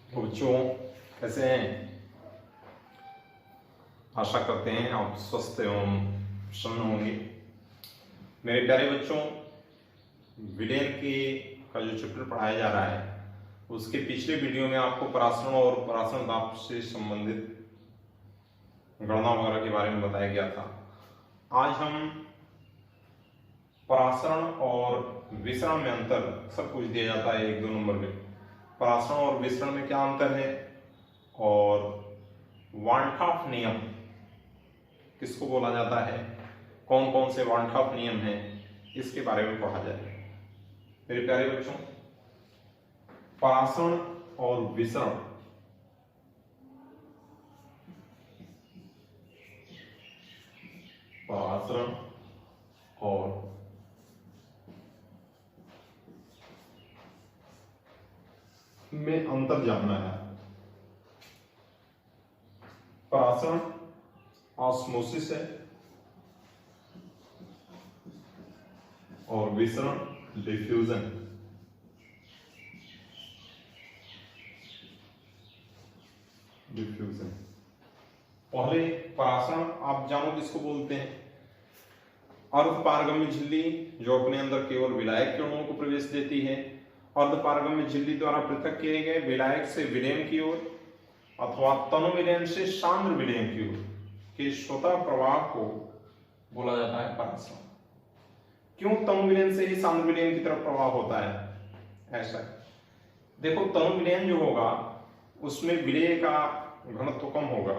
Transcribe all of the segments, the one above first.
तो बच्चों कैसे हैं? आशा करते हैं आप स्वस्थ एवं प्रसन्न होंगे। मेरे प्यारे बच्चों, विलेन की का जो चैप्टर पढ़ाया जा रहा है उसके पिछले वीडियो में आपको परासरण और परासरण दाब से संबंधित गणना वगैरह के बारे में बताया गया था। आज हम परासरण और विसरण में अंतर सब कुछ दिया जाता है 1-2 नंबर में। परासरण और विसरण में क्या अंतर है और वानठाफ नियम किसको बोला जाता है, कौन कौन से वानठाफ नियम हैं, इसके बारे में पढ़ा जाएगा। मेरे प्यारे बच्चों, परासरण और विसरण परासरण और में अंतर जानना है। परासरण ऑस्मोसिस है और विसरण डिफ्यूजन। पहले परासरण आप जानो किसको बोलते हैं? अर्धपारगम्य झिल्ली जो अपने अंदर केवल विलायक के अणुओं को प्रवेश देती है। अर्धपारगम्य झिल्ली द्वारा पृथक किए गए विलायक से विलयन की ओर अथवा तनु विलयन से सांद्र विलयन की ओर के स्वतः प्रवाह को बोला जाता है परासरण। क्यों तनु विलयन से ही सांद्र विलयन की तरफ प्रवाह होता है? ऐसा देखो, तनु विलयन जो होगा उसमें विलय का घनत्व कम होगा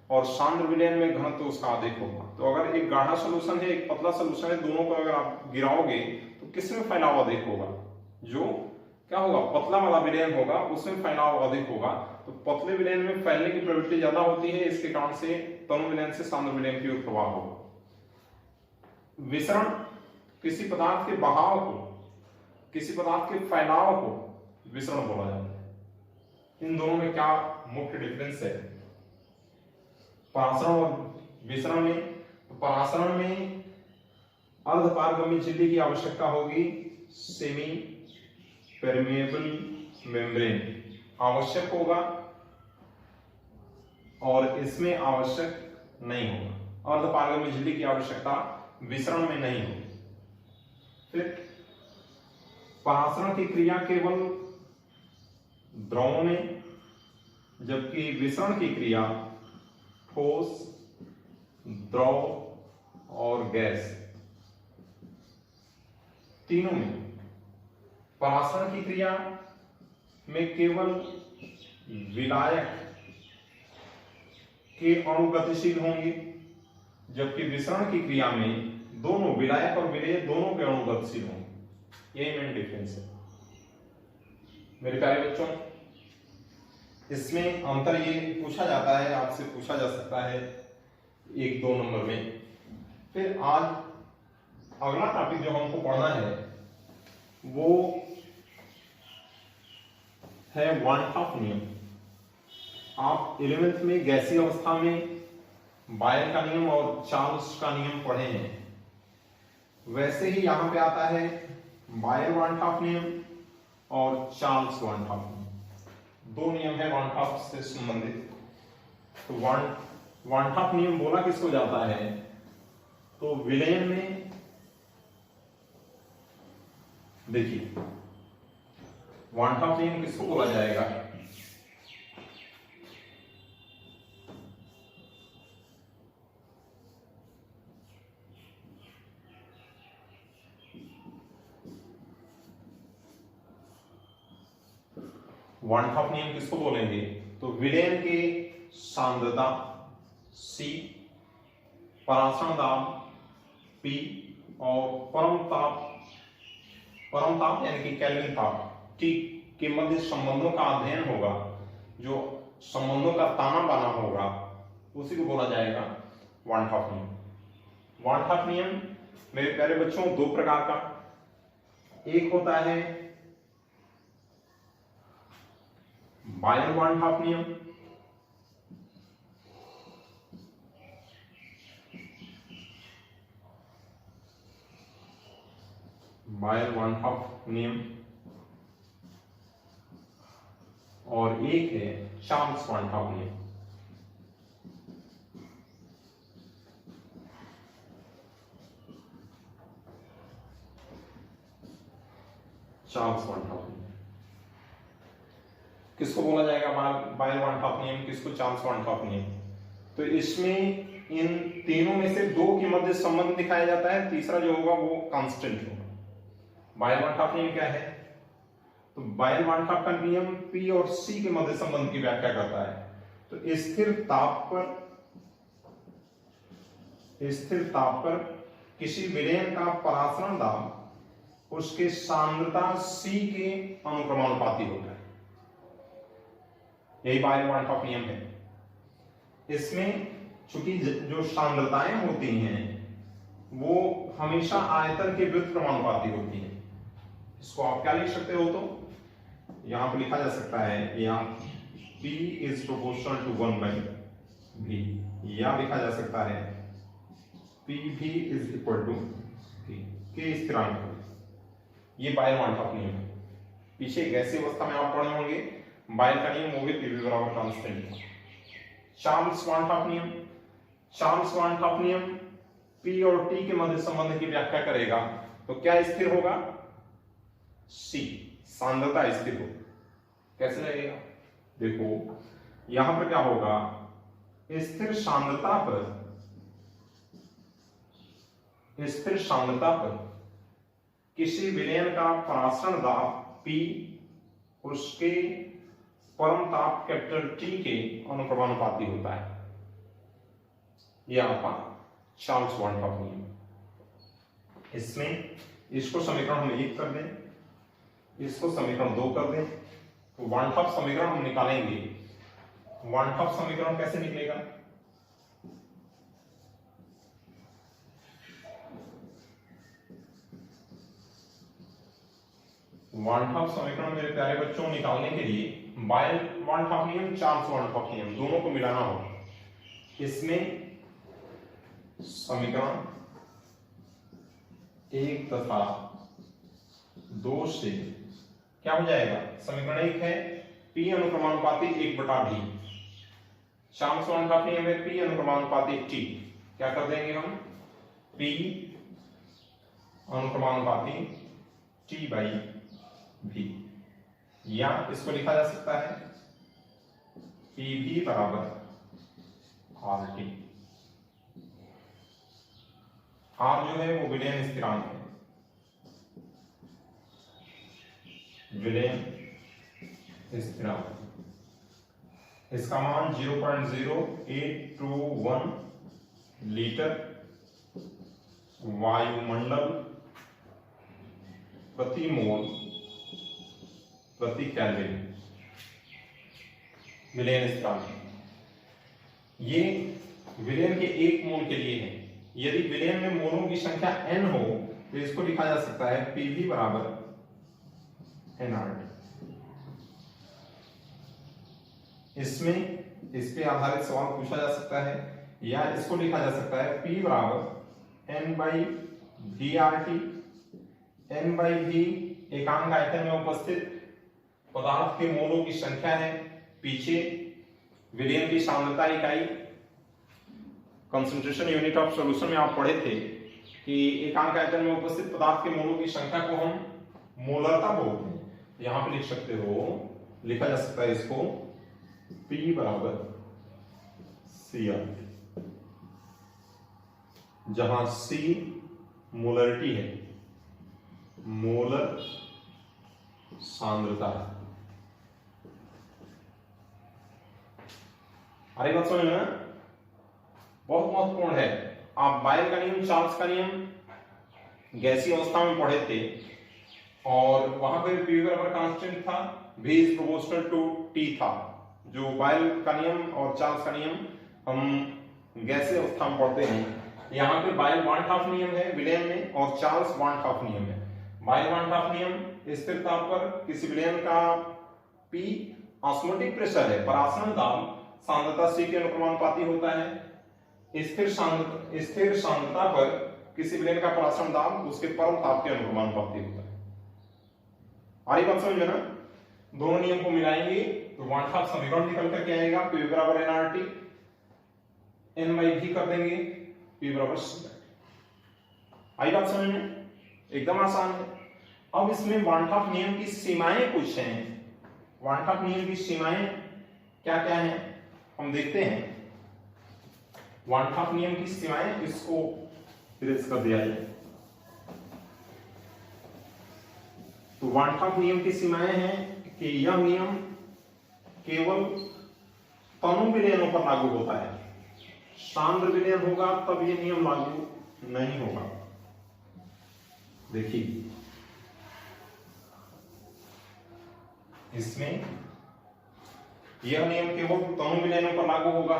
और सांद्र विलयन में घनत्व उसका अधिक होगा। तो अगर एक गाढ़ा सोल्यूशन है, एक पतला सोल्यूशन है, दोनों को अगर आप गिराओगे तो किसमें फैलाव अधिक होगा? जो क्या होगा, पतला वाला विलयन होगा उसमें फैलाव अधिक होगा। तो पतले विलयन में फैलने की प्रवृत्ति ज्यादा होती है, इसके कारण से तनु विलयन से सांद्र विलयन की ओर प्रवाह होगा। विसरण किसी पदार्थ के बहाव को, किसी पदार्थ के फैलाव को विसरण बोला जाता है। इन दोनों में क्या मुख्य डिफरेंस है परासरण और विसरण में? तो परासरण में अर्धपारगम्य झिल्ली की आवश्यकता होगी, सेमी परमेबल मेम्ब्रेन आवश्यक होगा और इसमें आवश्यक नहीं होगा। अर्धपारगम्य झिल्ली की आवश्यकता विसरण में नहीं होगी। फिर परासरण की क्रिया केवल द्रव में, जबकि विसरण की क्रिया ठोस, द्रव और गैस तीनों में। परासरण की क्रिया में केवल विलायक के अणु गतिशील होंगे, जबकि विसरण की क्रिया में दोनों विलायक और विलेय दोनों के अणु गतिशील होंगे। यही मेन डिफरेंस है मेरे प्यारे बच्चों। इसमें अंतर ये पूछा जाता है, आपसे पूछा जा सकता है 1-2 नंबर में। फिर आज अगला टॉपिक जो हमको पढ़ना है वो है वानठाफ नियम। आप 11th में गैसीय अवस्था में बायल का नियम और चार्ल्स का नियम पढ़े हैं, वैसे ही यहां पे आता है बायल वानठाफ नियम और चार्ल्स वानठाफ नियम। 2 नियम है वानठाफ से संबंधित। तो वानठाफ नियम बोला किसको जाता है? तो विलयन में देखिए, वानठाफ नियम किसको बोला जाएगा? वानठाफ नियम किसको बोलेंगे? तो विलयन की सांद्रता C, परासरण दाब P और परम ताप यानी कि केल्विन ताप T के मध्य संबंधों का अध्ययन होगा। जो संबंधों का ताना बाना होगा उसी को बोला जाएगा वानठाफ नियम। वानठाफ नियम मेरे प्यारे बच्चों 2 प्रकार का, एक होता है बायल वानठाफ नियम, बायल वानठाफ नियम और एक है चार्ल्स वन टॉप नियम। चार्ल्स वन टॉप नियम किसको बोला जाएगा? बायल वन टॉप नियम, किसको? चार्ल्स वन टॉप नियम। तो इसमें इन तीनों में से दो के मध्य संबंध दिखाया जाता है, तीसरा जो होगा वो कांस्टेंट होगा। बायल वन टॉप नियम क्या है? तो बायल वन टॉप का नियम P और C के मध्य संबंध की व्याख्या करता है। तो स्थिर ताप पर किसी विलयन का परासरण दाब उसके सांद्रता C के अनुक्रमानुपाती होता है। यही बायल वन टॉप नियम है। इसमें चूंकि जो सांद्रताएं होती हैं वो हमेशा आयतन के व्युत्क्रमानुपाती होती हैं। इसको आप क्या लिख सकते हो? तो यहां पर लिखा जा सकता है या P is proportional to 1/v, या लिखा जा सकता है PV is equal to K स्थिरांक। ये बायल वन टॉप नियम है। पीछे गैसीय अवस्था में आप पढ़े होंगे बायल का नियम, वो भी PV बराबर कांस्टेंट था। चार्ल्स वन टॉप नियम, चार्ल्स वन टॉप नियम P और T के मध्य संबंध की व्याख्या करेगा। तो क्या स्थिर होगा? C, सांद्रता स्थिर हो। कैसे लगेगा? देखो यहां पर क्या होगा, स्थिर सांद्रता पर किसी विलयन का परासरण दाब P उसके परम ताप कैपिटल T के अनुक्रमानुपाती होता है। यह आपका चार्ल्स वन टॉप नियम। इसमें इसको समीकरण हम 1 कर दें, इसको समीकरण 2 कर दें, तो वन टॉप समीकरण हम निकालेंगे। वन टॉप समीकरण कैसे निकलेगा? वन टॉप समीकरण मेरे प्यारे बच्चों निकालने के लिए बायल वन टॉप नियम, चार्ल्स वन टॉप नियम दोनों को मिलाना होगा। इसमें समीकरण 1 तथा 2 से क्या हो जाएगा? समीकरण 1 है P अनुक्रमानुपाती 1/V, Charles one top नियम है P अनुक्रमानुपाती T। क्या कर देंगे हम? P अनुक्रमानुपाती T/V, या इसको लिखा जा सकता है PV बराबर RT। R जो है वो विलयन स्थिरांक है, विलयन स्थिरांक। इसका मान 0.0821 लीटर वायुमंडल प्रति मोल प्रति केल्विन विलयन स्थिरांक। ये विलयन के 1 मोल के लिए है। यदि विलयन में मोलों की संख्या n हो तो इसको लिखा जा सकता है PV बराबर nRT। इसमें इस पे आधारित सवाल पूछा जा सकता है, या इसको लिखा जा सकता है P बराबर N/VRT। N/V एकांक आयतन में उपस्थित पदार्थ के मोलों की संख्या है। पीछे विलयन की सांद्रता इकाई कंसंट्रेशन यूनिट ऑफ सॉल्यूशन में आप पढ़े थे कि एकांक आयतन में उपस्थित पदार्थ के मोलों की संख्या को हम मोलरता बोलते हैं। यहां पे लिख सकते हो, लिखा जा सकता है इसको P बराबर CRT, जहां C मोलरिटी है, मोलर सांद्रता है। अरे बात समझ में बहुत महत्वपूर्ण है। आप बायल का नियम, चार्ल्स का नियम गैसीय अवस्था में पढ़े थे और वहां पे P बराबर कांस्टेंट था, V is proportional to T था। जो बायल का नियम और चार्ल्स का नियम हम गैसीय अवस्था में पढ़ते हैं। यहाँ पे बायल वन टॉप नियम है विलयन में और चार्ल्स वन टॉप नियम है। बायल वन टॉप नियम स्थिर ताप पर किसी विलयन का P ऑस्मोटिक प्रेशर है, परासरण दाब सांद्रता C के अनुक्रमानुपाती होता है। स्थिर सांद्रता पर किसी विलयन का परासरण दाब उसके परम ताप के अनुक्रमानुपाती होता है। आ रही बात समझ में ना? दोनों नियम को मिलाएंगे तो वन हाफ समीकरण निकल करके आएगा, P बराबर nRT, n बाई v कर देंगे, P बराबर c। आई बात समझ में? एकदम आसान है। अब इसमें वन हाफ नियम की सीमाएं कुछ हैं। वन हाफ नियम की सीमाएं क्या क्या हैं हम देखते हैं। वन हाफ नियम की सीमाएं, इसको इरेज कर दिया जाए तो वन हाफ नियम की सीमाएं हैं कि यह नियम केवल तनु विलयनों पर लागू होता है, सांद्र विलयन होगा तब यह नियम लागू नहीं होगा। देखिए इसमें यह नियम केवल तनु विलयनों पर लागू होगा।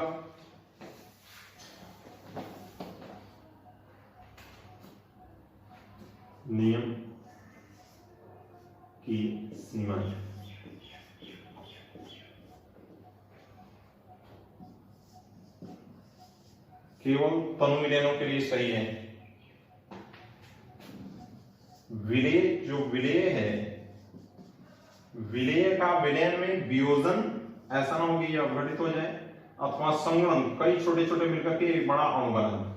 नियम की सीमा केवल तनु विलयनों के लिए सही है। विलेय, जो विलेय है, विलेय का विलयन में वियोजन ऐसा ना हो कि यह अपघटित हो जाए अथवा संगणन, कई छोटे छोटे मिलकर के एक बड़ा अणु बना।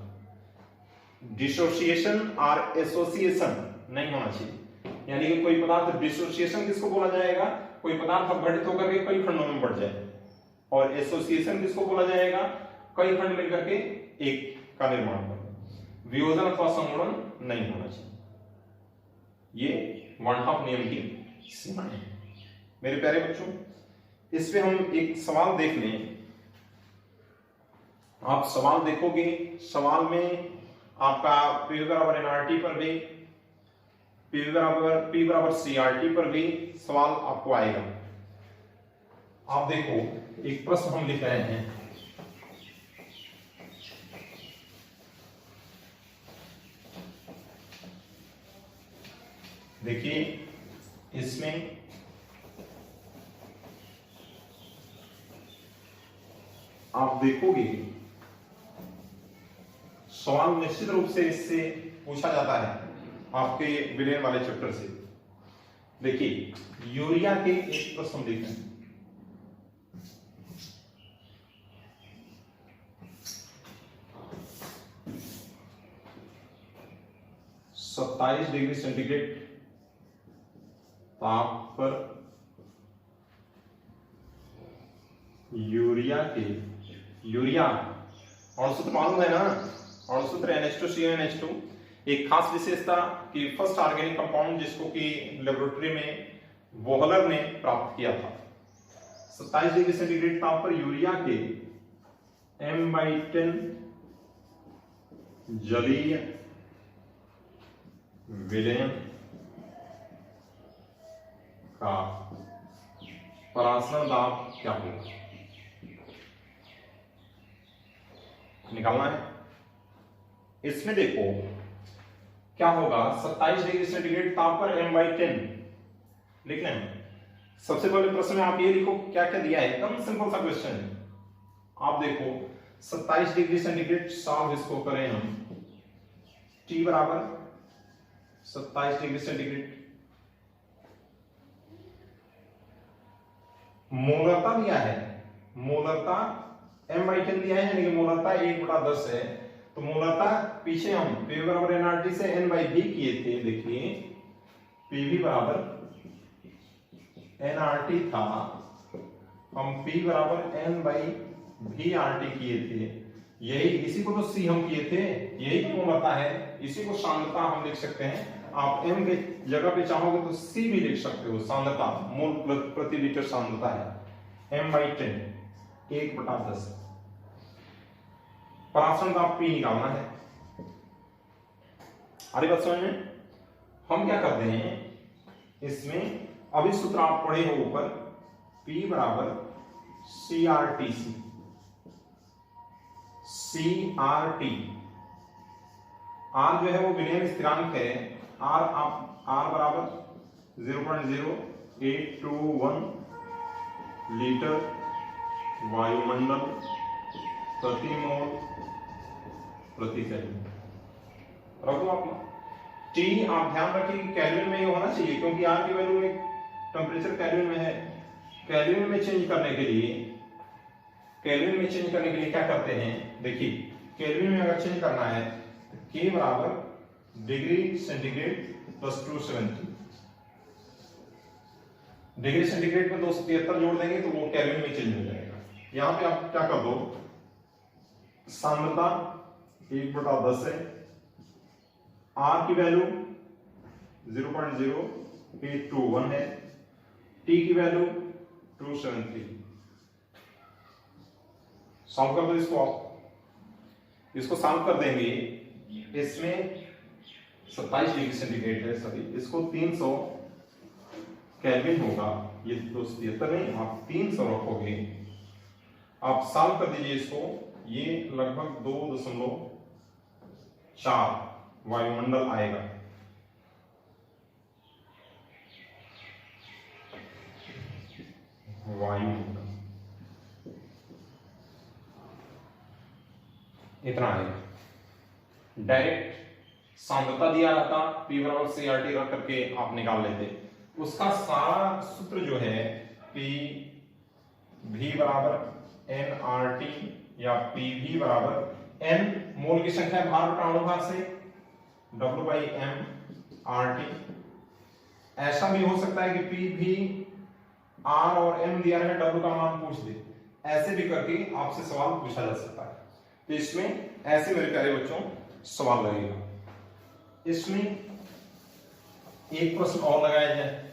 डिसोसिएशन और एसोसिएशन नहीं होना चाहिए, यानी कि कोई पदार्थ डिसोसिएशन किसको बोला जाएगा, कोई पदार्थ अपघटित होकर के कई खंडों में बढ़ जाए, और एसोसिएशन किसको बोला जाएगा, कई खंड मिलकर के एक का निर्माण कर। वियोजन अथवा संगुणन नहीं होना चाहिए। ये वन हाफ नियम की सीमाएं हैं। मेरे प्यारे बच्चों, इस पे हम एक सवाल देख लें। आप सवाल देखोगे, सवाल में आपका P बराबर nRT पर भी, P बराबर CRT पर भी सवाल आपको आएगा। आप देखो, एक प्रश्न हम लिख रहे हैं। देखिए इसमें आप देखोगे सवाल निश्चित रूप से इससे पूछा जाता है आपके विलयन वाले चैप्टर से। देखिए यूरिया के एक प्रश्न लिख रहे हैं। सत्ताईस डिग्री सेंटीग्रेड ताप पर यूरिया अणुसूत्र मालूम है ना, अणुसूत्र NH2CONH2। एक खास विशेषता कि फर्स्ट ऑर्गेनिक कंपाउंड जिसको कि लेबोरेटरी में वोहलर ने प्राप्त किया था। 27 डिग्री सेंटीग्रेड ताप पर यूरिया के M/10 जलीय विलयन का परासरण दाब क्या होगा, निकालना है। इसमें देखो क्या होगा, 27 डिग्री सेंटीग्रेड ताप पर M/10 लिख लें। सबसे पहले प्रश्न में आप ये लिखो क्या क्या दिया है, एकदम सिंपल सा क्वेश्चन है। आप देखो 27 डिग्री सेंटीग्रेड, सॉल्व इसको करें हम। T बराबर 27 डिग्री सेंटीग्रेड, मोलरता दिया है, मोलरता M/10 दिया है, यानी कि मोलरता 1/10 है। तो मोलरता पीछे हम P बराबर nRT से n/v किए थे। देखिए PV बराबर nRT था, हम P बराबर n/v/RT किए थे। यही, इसी को तो C हम किए थे, यही तो मोलरता है, इसी को सांद्रता हम लिख सकते हैं। आप M के जगह पे चाहोगे तो C भी लिख सकते हो, सांद्रता, मोल प्रति लीटर सांद्रता है M/10 1/10। परासरण दाब P निकालना है। अरे बात समझ में, हम क्या करते हैं इसमें, अभी सूत्र आप पढ़े हो ऊपर, P बराबर CRTC, CRT, R जो है वो विलयन स्थिरांक है, R बराबर 0.0821 लीटर वायुमंडल प्रति मोल प्रति केल्विन। रखो आप T, आप ध्यान रखिए कि केल्विन में ये होना चाहिए, क्योंकि R की वैल्यू में टेम्परेचर केल्विन में है। केल्विन में चेंज करने के लिए क्या करते हैं, देखिए केल्विन में अगर चेंज करना है तो K बराबर degree centigrade plus 270, degree centigrade में 273 जोड़ देंगे तो वो केल्विन में चेंज हो जाएगा। यहां पे आप क्या कर दो, सांद्रता 1/10 है, R की वैल्यू 0.0821 है, T की वैल्यू 273। सॉल्व कर दो इसको सॉल्व कर देंगे। इसमें 27 डिग्री सेंटीग्रेड है सभी, इसको 300 केल्विन होगा, ये 273 नहीं, आप 300 रखोगे, आप सॉल्व कर दीजिए इसको, ये लगभग 2.4 वायुमंडल आएगा। वायुमंडल इतना आएगा। डायरेक्ट सांद्रता दिया रहता, P बराबर CRT रख करके आप निकाल लेते, उसका सारा सूत्र जो है P V बराबर nRT या PV बराबर n मोल की संख्या भार बटा अणुभार से W/m/RT। ऐसा भी हो सकता है कि PV R और M दिया है, W का मान पूछ दे, ऐसे भी करके आपसे सवाल पूछा जा सकता है। तो इसमें ऐसे मेरे प्यारे बच्चों सवाल लगेगा। इसमें एक प्रश्न और लगाया जाए,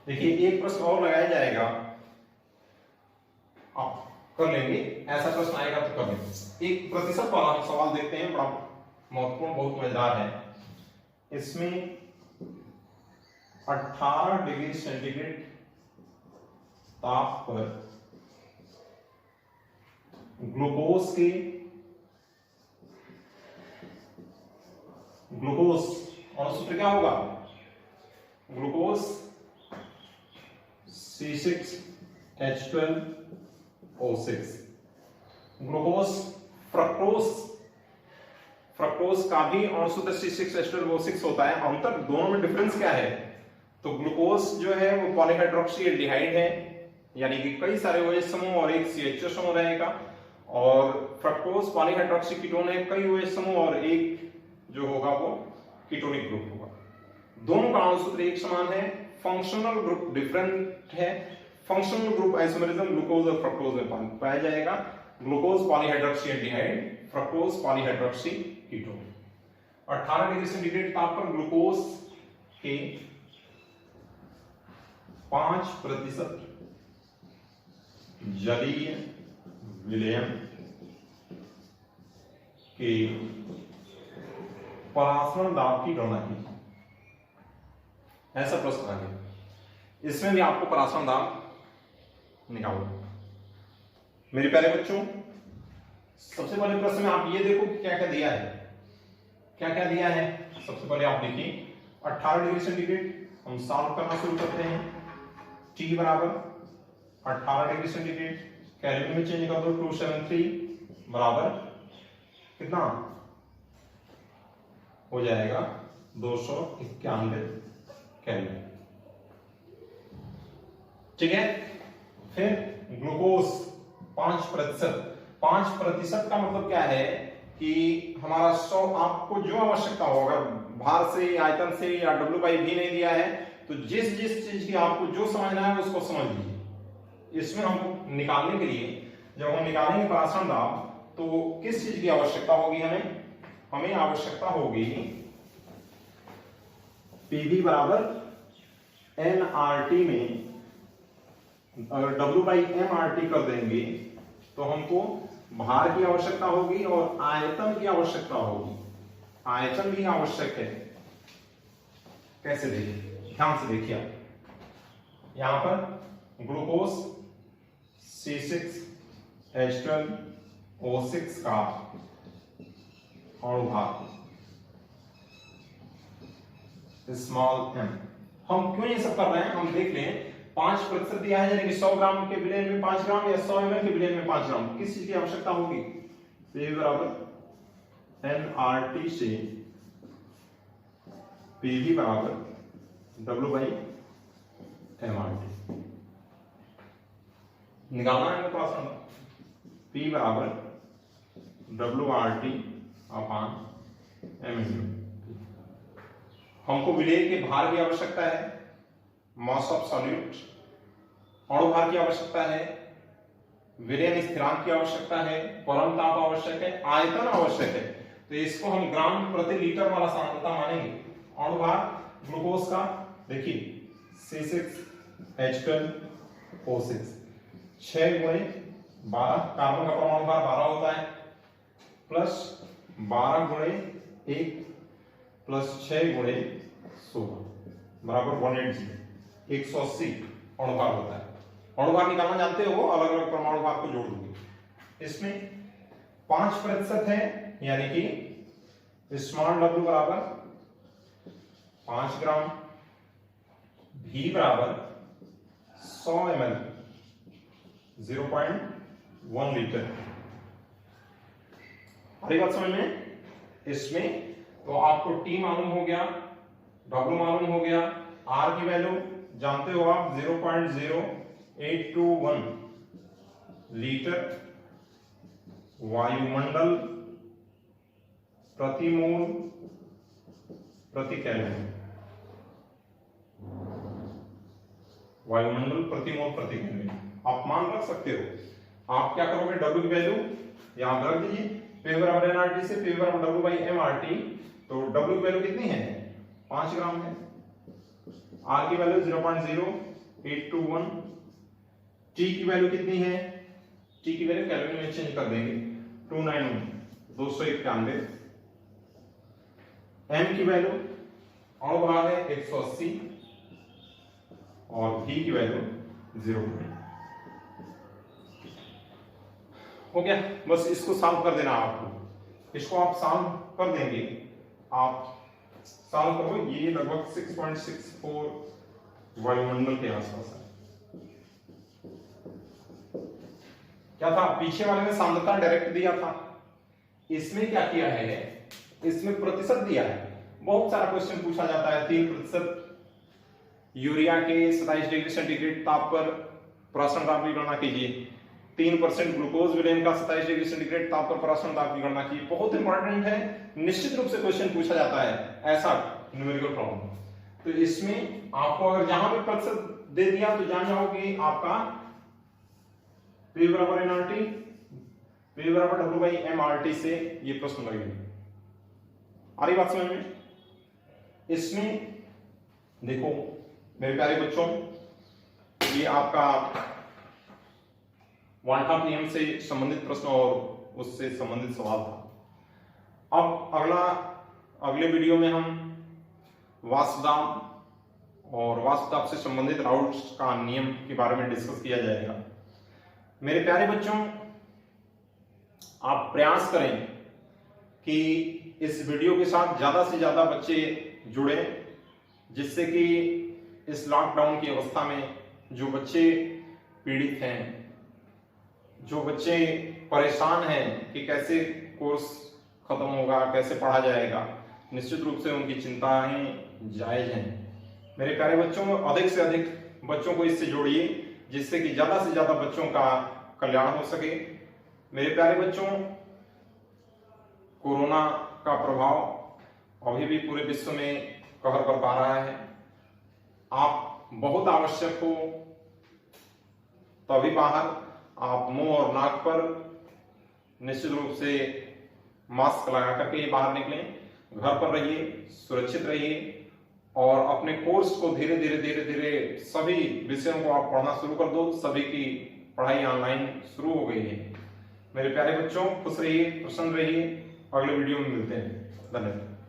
देखिए एक प्रश्न और लगाया जाएगा, आप कर लेंगे, ऐसा प्रश्न आएगा तो कर लेंगे। एक प्रतिशत वाला हम सवाल देखते हैं, बड़ा महत्वपूर्ण, बहुत मजेदार है। इसमें 18 डिग्री सेंटीग्रेड ताप पर ग्लूकोज अणुसूत्र क्या होगा, ग्लूकोज C6H12O6, ग्लूकोज फ्रक्टोज का भी अणुसूत्र C6H12O6 होता है। अंतर दोनों में डिफरेंस क्या है, तो ग्लूकोज जो है वो पॉलीहाइड्रोक्सी एल्डिहाइड है, यानी कि कई सारे OH समूह और एक CH समूह रहेगा, और फ्रक्टोज पॉलीहाइड्रोक्सी कीटोन है, कई OH समूह और एक जो होगा वो कीटोनिक ग्रुप होगा। दोनों का अणुसूत्र एक समान है, फंक्शनल ग्रुप डिफरेंट है। फंक्शनल ग्रुप आइसोमेरिज्म ग्लूकोज और फ्रक्टोज में पाया जाएगा, glucose polyhydroxy aldehyde, fructose polyhydroxy ketone. 18 degree centigrade ताप पर ग्लूकोज के 5% जलीय विलयन के परासरण दाब की गणना कीजिए। ऐसा प्रश्न आ गया, इसमें भी आपको परासरण दाब निकालना। मेरे प्यारे बच्चों, सबसे पहले प्रश्न में आप ये देखो क्या क्या दिया है, क्या क्या दिया है। सबसे पहले आप देखिए 18 डिग्री सेंटीग्रेड, हम सॉल्व करना शुरू करते हैं। T बराबर 18 डिग्री सेंटीग्रेड, केल्विन में चेंज कर दो, 273 बराबर कितना हो जाएगा, 291 केल्विन। ठीक है, फिर ग्लूकोज 5% का मतलब क्या है कि हमारा 100, आपको जो आवश्यकता होगा, भार से, आयतन से या W/V नहीं दिया है, तो जिस चीज की आपको जो समझना है उसको समझ लीजिए। इसमें हम निकालने के लिए, जब हम निकालेंगे परासरण दाब, तो किस चीज की आवश्यकता होगी, हमें आवश्यकता होगी PV बराबर nRT में, अगर W/mRT कर देंगे तो हमको भार की आवश्यकता होगी और आयतन की आवश्यकता होगी। आयतन भी आवश्यक है, कैसे देखिए, ध्यान से देखिए आप, यहां पर ग्लूकोज C6H12O6 का अणुभार स्मॉल m। हम क्यों ये सब कर रहे हैं, हम देख लें। 5% दिया है, यानी कि 100 ग्राम के विलयन में 5 ग्राम या 100 ml के विलयन में 5 ग्राम, किस चीज की आवश्यकता होगी, P बराबर nRT से PV बराबर W/MRT निकालना है थोड़ा सा। P बराबर WRT/M। हमको विलेय के भार की आवश्यकता है, मास ऑफ सॉल्यूट, अणुभार की आवश्यकता है, विलयन स्थिरांक की आवश्यकता है, परम ताप आवश्यक है, आयतन आवश्यक है। तो इसको हम ग्राम प्रति लीटर वाला सांद्रता मानेंगे। अणुभार ग्लूकोज का देखिए C6H12O6 6×12, कार्बन का परमाणु भार 12 होता है, प्लस 12×1 प्लस 6×16 बराबर 180 180 अणुभार होता है। अणुभार निकालना जानते हो, अलग अलग परमाणु भार को जोड़ दोगे। इसमें 5% है, यानी कि स्मॉल w बराबर 5 ग्राम, V बराबर 100 ml 0.1 लीटर। हरी बात समझ में? इसमें तो आपको T मालूम हो गया, W मालूम हो गया, R की वैल्यू जानते हो आप 0.0821 लीटर वायुमंडल प्रति मोल प्रति केल्विन। वायुमंडल प्रति मोल प्रति केल्विन आप मान रख सकते हो। आप क्या करोगे, W की वैल्यू यहां रख दीजिए, P बराबर nRT से P बराबर W/MRT। तो W की वैल्यू कितनी है, 5 ग्राम है। R की वैल्यू 0.0821, T की वैल्यू कितनी है, T की वैल्यू केल्विन में चेंज कर देंगे 291 M की वैल्यू अणुभार है 180 और V की वैल्यू 0 हो गया। बस इसको सॉल्व कर देना आपको। इसको आप सॉल्व कर देंगे, आप सॉल्व करो, ये लगभग 6.64 वायुमंडल के आसपास है। क्या था, पीछे वाले में सांद्रता डायरेक्ट दिया था, इसमें क्या किया है, इसमें प्रतिशत दिया है। बहुत सारा क्वेश्चन पूछा जाता है, 3% यूरिया के 27 डिग्री सेंटीग्रेड ताप पर प्राशन ताप की गणना कीजिए, 3% ग्लूकोज विलयन का 27 डिग्री सेंटीग्रेड ताप पर प्राशन ताप की गणना कीजिए। बहुत इंपॉर्टेंट है, निश्चित रूप से क्वेश्चन पूछा जाता है ऐसा न्यूमेरिकल प्रॉब्लम। तो इसमें आपको अगर जहां भी प्रतिशत दे दिया तो जान जाओगे आपका P बराबर nRT, P बराबर W/MRT से ये प्रश्न लगेगा। आ रही बात समझ में? इसमें देखो मेरे प्यारे बच्चों, ये आपका वाल्थाप नियम से संबंधित प्रश्न और उससे संबंधित सवाल था। अब अगले वीडियो में हम वाष्पदाब और वाष्पदाब से संबंधित राउल्ट्स का नियम के बारे में डिस्कस किया जाएगा। मेरे प्यारे बच्चों, आप प्रयास करें कि इस वीडियो के साथ ज्यादा से ज्यादा बच्चे जुड़े, जिससे कि इस लॉकडाउन की अवस्था में जो बच्चे पीड़ित हैं, जो बच्चे परेशान हैं कि कैसे कोर्स खत्म होगा, कैसे पढ़ा जाएगा, निश्चित रूप से उनकी चिंताएं जायज हैं। मेरे प्यारे बच्चों, अधिक से अधिक बच्चों को इससे जोड़िए, जिससे कि ज्यादा से ज्यादा बच्चों का कल्याण हो सके। मेरे प्यारे बच्चों, कोरोना का प्रभाव अभी भी पूरे विश्व में कहर बरपा रहा है। आप बहुत आवश्यक हो तभी बाहर, आप मुंह और नाक पर निश्चित रूप से मास्क लगा करके बाहर निकलें, घर पर रहिए, सुरक्षित रहिए और अपने कोर्स को धीरे धीरे सभी विषयों को आप पढ़ना शुरू कर दो। सभी की पढ़ाई ऑनलाइन शुरू हो गई है। मेरे प्यारे बच्चों, खुश रहिए, प्रसन्न रहिए। अगले वीडियो में मिलते हैं। धन्यवाद।